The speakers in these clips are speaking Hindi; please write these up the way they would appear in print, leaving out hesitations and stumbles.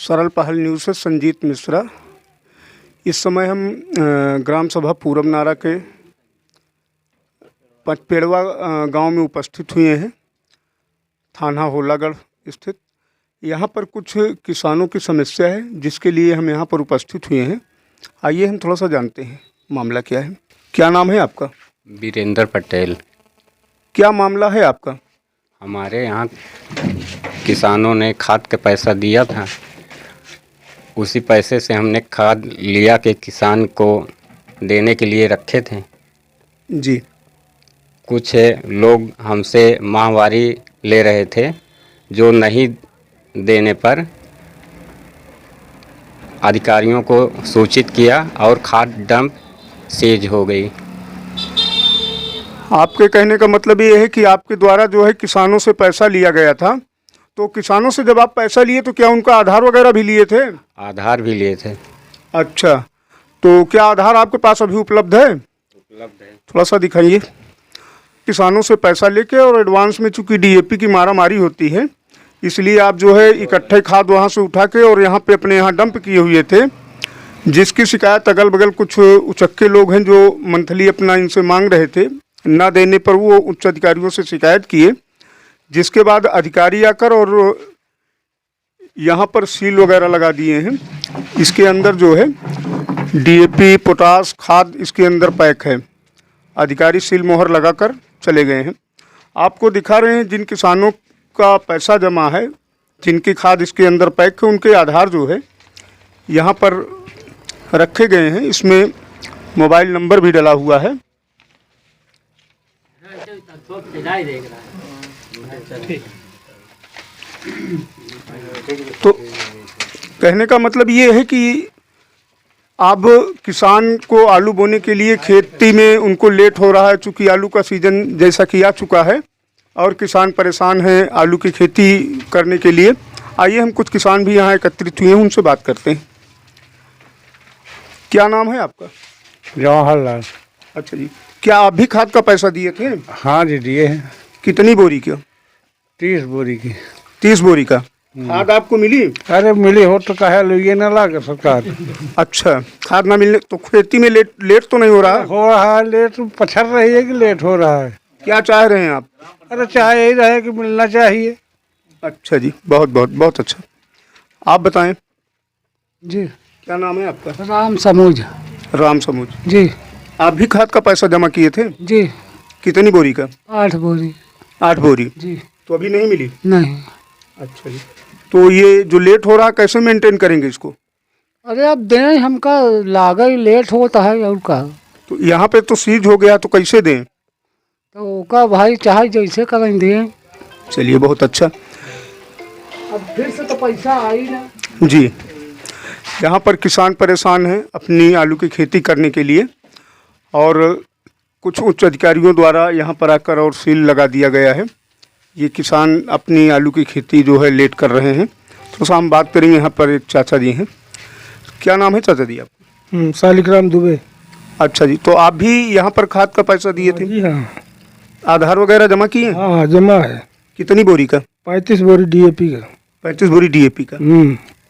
सरल पहल न्यूज़ से संजीत मिश्रा। इस समय हम ग्राम सभा पूरब नारा के पचपेड़वा गांव में उपस्थित हुए हैं, थाना होलागढ़ स्थित। यहाँ पर कुछ किसानों की समस्या है जिसके लिए हम यहाँ पर उपस्थित हुए हैं। आइए हम थोड़ा सा जानते हैं मामला क्या है। क्या नाम है आपका? वीरेंद्र पटेल। क्या मामला है आपका? हमारे यहाँ किसानों ने खाद का पैसा दिया था, उसी पैसे से हमने खाद लिया के किसान को देने के लिए रखे थे। जी। कुछ लोग हमसे माहवारी ले रहे थे, जो नहीं देने पर अधिकारियों को सूचित किया और खाद डंप सीज हो गई। आपके कहने का मतलब ये है कि आपके द्वारा जो है किसानों से पैसा लिया गया था, तो किसानों से जब आप पैसा लिए तो क्या उनका आधार वगैरह भी लिए थे? आधार भी लिए थे। अच्छा, तो क्या आधार आपके पास अभी उपलब्ध है? उपलब्ध है। थोड़ा सा दिखाइए। किसानों से पैसा लेके और एडवांस में चूंकि डीएपी की मारामारी होती है, इसलिए आप जो है इकट्ठे खाद वहाँ से उठा के और यहाँ पे अपने यहाँ डंप किए हुए थे, जिसकी शिकायत अगल बगल कुछ उचक्के लोग हैं जो मंथली अपना इनसे मांग रहे थे। ना देने पर वो उच्च अधिकारियों से शिकायत किए, जिसके बाद अधिकारी आकर और यहाँ पर सील वगैरह लगा दिए हैं। इसके अंदर जो है डीएपी पोटास खाद इसके अंदर पैक है। अधिकारी सील मोहर लगाकर चले गए हैं। आपको दिखा रहे हैं जिन किसानों का पैसा जमा है, जिनकी खाद इसके अंदर पैक है, उनके आधार जो है यहाँ पर रखे गए हैं। इसमें मोबाइल नंबर भी डला हुआ है। तो कहने का मतलब ये है कि अब किसान को आलू बोने के लिए खेती में उनको लेट हो रहा है, चूँकि आलू का सीज़न जैसा कि आ चुका है और किसान परेशान हैं आलू की खेती करने के लिए। आइए हम कुछ किसान भी यहाँ एकत्रित हुए हैं, उनसे बात करते हैं। क्या नाम है आपका? जवाहरलाल। अच्छा जी, क्या आप भी खाद का पैसा दिए थे? हाँ जी, दिए हैं। कितनी बोरी का? 30 बोरी की। 30 बोरी का खाद आपको मिली? अरे मिली हो तो कहे लिए ना लागे सरकार। अच्छा, खाद ना मिलने तो खेती में लेट तो नहीं हो रहा? हो रहा है लेट, पछड़ रही है कि लेट हो रहा है। क्या चाह रहे हैं आप? अरे चाहे यही रहे कि मिलना चाहिए। अच्छा जी, बहुत बहुत बहुत अच्छा। आप बताएं। जी। क्या नाम है आपका? राम समूज। राम समूज जी। आप भी खाद का पैसा जमा किए थे? जी। कितनी बोरी का? 8 बोरी। 8 बोरी। जी। तो अभी नहीं मिली? नहीं। अच्छा जी, तो ये जो लेट हो रहा कैसे मेंटेन करेंगे इसको? अरे अब दें, हमका लागे लेट होता है और का। तो यहाँ पे तो सीज हो गया, तो कैसे दें? तो का भाई चाहे जैसे करें दें। चलिए, बहुत अच्छा। अब फिर से तो पैसा आई ना। जी, यहाँ पर किसान परेशान हैं अपनी आलू की खेती करने के लिए, और कुछ उच्च अधिकारियों द्वारा यहाँ पर आकर और सील लगा दिया गया है। ये किसान अपनी आलू की खेती जो है लेट कर रहे हैं। तो सा हम बात करेंगे। यहाँ पर एक चाचा जी हैं। क्या नाम है चाचा जी आप? शालिग्राम दुबे। अच्छा जी, तो आप भी यहाँ पर खाद का पैसा दिए थे? जी हाँ। आधार वगैरह जमा किए? हाँ जमा है। कितनी बोरी का? 35 बोरी डीएपी का। 35 बोरी डीएपी का।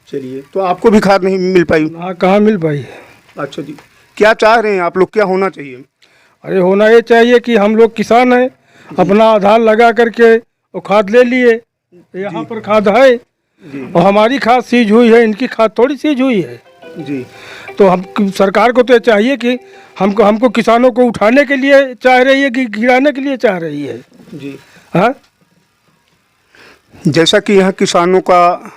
चलिए, तो आपको भी खाद नहीं मिल पाई? हाँ, कहाँ मिल पाई है। अच्छा जी, क्या चाह रहे हैं आप लोग, क्या होना चाहिए? अरे होना ये चाहिए कि हम लोग किसान हैं, अपना आधार लगा करके वो खाद ले लिए। यहाँ पर खाद है और हमारी खाद सीज हुई है, इनकी खाद थोड़ी सीज हुई है जी। तो हम सरकार को तो ये चाहिए कि हमको किसानों को उठाने के लिए चाह रही है कि गिराने के लिए चाह रही है जी। हाँ। जैसा कि यहाँ किसानों का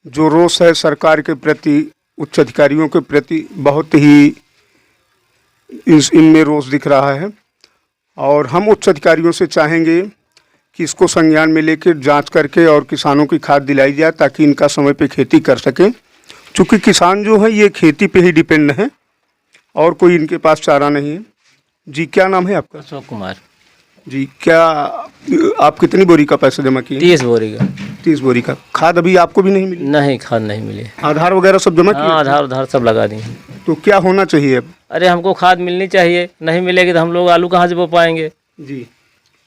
जो रोष है सरकार के प्रति, उच्च अधिकारियों के प्रति, बहुत ही इनमें रोष दिख रहा है, और हम उच्च अधिकारियों से चाहेंगे कि इसको संज्ञान में लेकर जांच करके और किसानों की खाद दिलाई जाए, ताकि इनका समय पे खेती कर सकें। चूँकि किसान जो है ये खेती पे ही डिपेंड है और कोई इनके पास चारा नहीं है। जी, क्या नाम है आपका? अशोक कुमार जी, क्या आप कितनी बोरी का पैसा जमा किए? 30 बोरी का। 30 बोरी का। खाद अभी आपको भी नहीं मिली? नहीं, खाद नहीं मिली। आधार वगैरह सब जमा किए? हाँ, आधार सब लगा दिए। तो क्या होना चाहिए अब? अरे हमको खाद मिलनी चाहिए, नहीं मिलेगी तो हम लोग आलू कहाँ से बो पाएंगे। जी,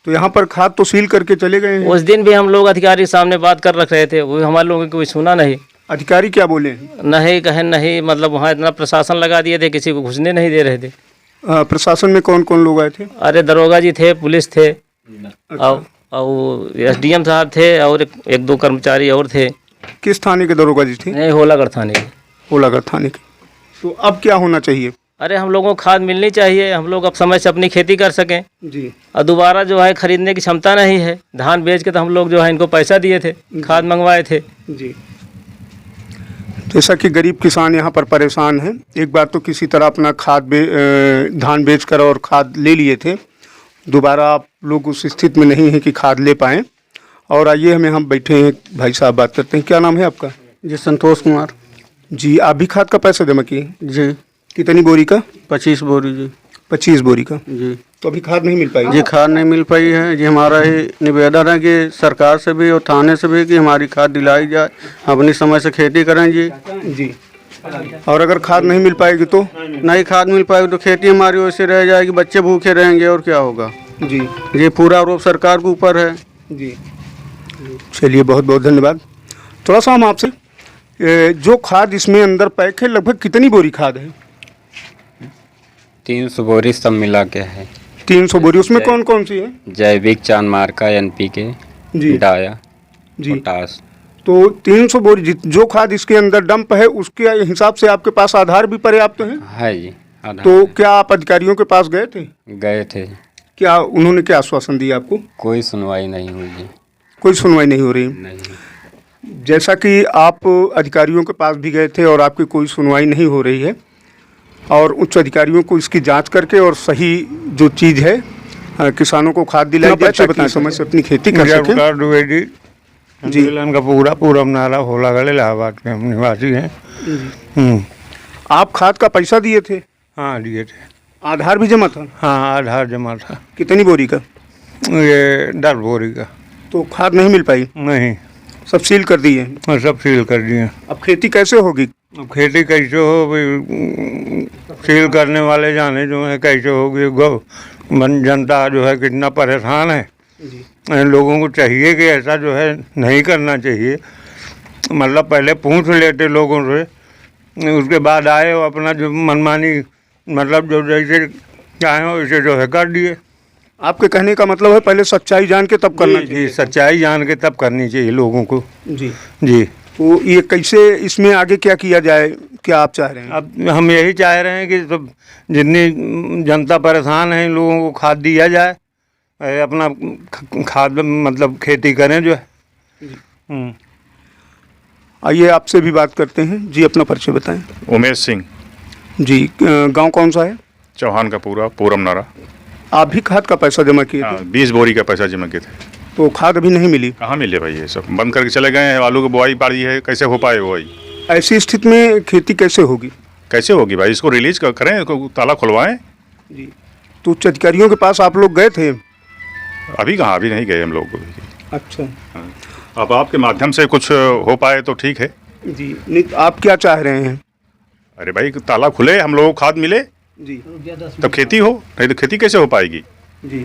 तो यहाँ पर खाद तो सील करके चले गए हैं। उस दिन भी हम लोग अधिकारी के सामने बात कर रख रहे थे, वो हमारे लोगों की कोई सुना नहीं। अधिकारी क्या बोले हैं? नहीं कहें नहीं, मतलब वहाँ इतना प्रशासन लगा दिए थे, किसी को घुसने नहीं दे रहे थे। प्रशासन में कौन कौन लोग आए थे? अरे दरोगा जी थे, पुलिस थे, और एसडीएम साहब थे, और एक दो कर्मचारी और थे। किस थाने के दरोगा जी थे? नहीं, होलागढ़ थाने के। होलागढ़ थाने के। तो अब क्या होना चाहिए? अरे हम लोगों को खाद मिलनी चाहिए, हम लोग अब समय से अपनी खेती कर सकें। जी। और दोबारा जो है खरीदने की क्षमता नहीं है। धान बेच के तो हम लोग जो है इनको पैसा दिए थे, खाद मंगवाए थे। जी। जैसा कि गरीब किसान यहाँ पर परेशान हैं, एक बार तो किसी तरह अपना धान बेचकर और खाद ले लिए थे, दोबारा आप लोग उस स्थिति में नहीं है कि खाद ले पाएँ। और आइए हम बैठे हैं, भाई साहब बात करते हैं। क्या नाम है आपका? जी संतोष कुमार। जी, आप भी खाद का पैसा जमा किए? जी। कितनी बोरी का? 25 बोरी जी। 25 बोरी का। जी। तो अभी खाद नहीं मिल पाई? जी खाद नहीं मिल पाई है जी। हमारा ही निवेदन है कि सरकार से भी और थाने से भी कि हमारी खाद दिलाई जाए, अपनी समय से खेती करें जी। जी। और अगर खाद नहीं मिल पाएगी तो? नहीं खाद मिल पाएगी तो खेती हमारी वैसे रह जाएगी, बच्चे भूखे रहेंगे और क्या होगा जी। ये पूरा आरोप सरकार के ऊपर है जी। चलिए, बहुत बहुत धन्यवाद। थोड़ा सा हम आपसे, जो खाद इसमें अंदर पैक है, लगभग कितनी बोरी खाद है? 300 बोरी सब मिला के है। 300 बोरी। उसमें कौन कौन सी है? जैविक, चांदमार्का, NPK, जी। डाया, जी। पोटास। तो 300 बोरी जो खाद इसके अंदर डंप है, उसके हिसाब से आपके पास आधार भी पर्याप्त है जी। आधार तो है। क्या आप अधिकारियों के पास गए थे? गए थे, क्या उन्होंने क्या आश्वासन दिया आपको? कोई सुनवाई नहीं हुई जी। कोई सुनवाई नहीं हो रही? नहीं। जैसा कि आप अधिकारियों के पास भी गए थे और आपकी कोई सुनवाई नहीं हो रही है, और उच्च अधिकारियों को इसकी जांच करके और सही जो चीज़ है किसानों को खाद दिलाई जाए, अच्छा बताएं, समय से अपनी खेती कर सकें। जी। का पूरा पूरब नाला होलागढ़ इलाहाबाद के हम निवासी हैं। आप खाद का पैसा दिए थे? हाँ दिए थे। आधार भी जमा था? हाँ आधार जमा था। कितनी बोरी का? ये 10 बोरी का। तो खाद नहीं मिल पाई? नहीं, सब सील कर दिए? और सब सील कर दिए। अब खेती कैसे होगी? अब खेती कैसे हो भाई, सील करने वाले जाने जो है कैसे होगी। जनता जो है कितना परेशान है। लोगों को चाहिए कि ऐसा जो है नहीं करना चाहिए, मतलब पहले पूछ लेते लोगों से, उसके बाद आए और अपना जो मनमानी, मतलब जो जैसे चाहे हो वैसे जो है कर दिए। आपके कहने का मतलब है पहले सच्चाई जान के तब करना जी, चाहिए? सच्चाई जान के तब करनी चाहिए लोगों को। जी। जी। तो ये कैसे, इसमें आगे क्या किया जाए, क्या आप चाह रहे हैं? अब हम यही चाह रहे हैं कि सब जितनी जनता परेशान है, इन लोगों को खाद दिया जाए, अपना खाद मतलब खेती करें जो है। आइए आपसे भी बात करते हैं। जी, अपना परिचय बताएं। उमेश सिंह, जी। गांव कौन सा है? चौहान का पूरा पूरम नारा। आप भी खाद का पैसा जमा किए थे? 20 बोरी का पैसा जमा किए थे। तो खाद अभी नहीं मिली? कहाँ मिले भाई, ये सब बंद करके चले गए हैं। आलू की बुआई पाड़ी है, कैसे हो पाए बुआई? ऐसी स्थिति में खेती कैसे होगी? कैसे होगी भाई, इसको रिलीज करें, इसको ताला खुलवाएं। जी। तो उच्च अधिकारियों के पास आप लोग गए थे? अभी कहाँ, अभी नहीं गए हम लोग। अच्छा। अब आपके माध्यम से कुछ हो पाए तो ठीक है। जी। नहीं, आप क्या चाह रहे हैं? अरे भाई ताला खुले, हम लोगों को खाद मिले, जी, तब खेती हो, नहीं तो खेती कैसे हो पाएगी? जी।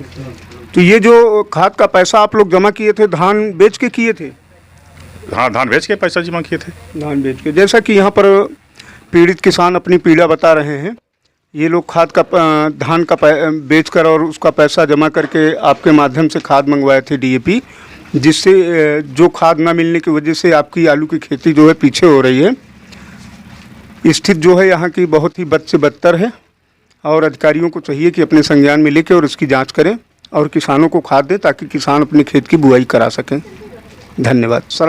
तो ये जो खाद का पैसा आप लोग जमा किए थे, धान बेच के किए थे? हाँ, धान बेच के पैसा जमा किए थे। धान बेच के। जैसा कि यहाँ पर पीड़ित किसान अपनी पीड़ा बता रहे हैं, ये लोग खाद का धान का बेच कर और उसका पैसा जमा करके आपके माध्यम से खाद मंगवाए थे, DAP, जिससे जो खाद ना मिलने की वजह से आपकी आलू की खेती जो है पीछे हो रही है। स्थिति जो है यहाँ की बहुत ही बद से बदतर है, और अधिकारियों को चाहिए कि अपने संज्ञान में लेके और इसकी जांच करें और किसानों को खाद दें, ताकि किसान अपने खेत की बुआई करा सकें। धन्यवाद।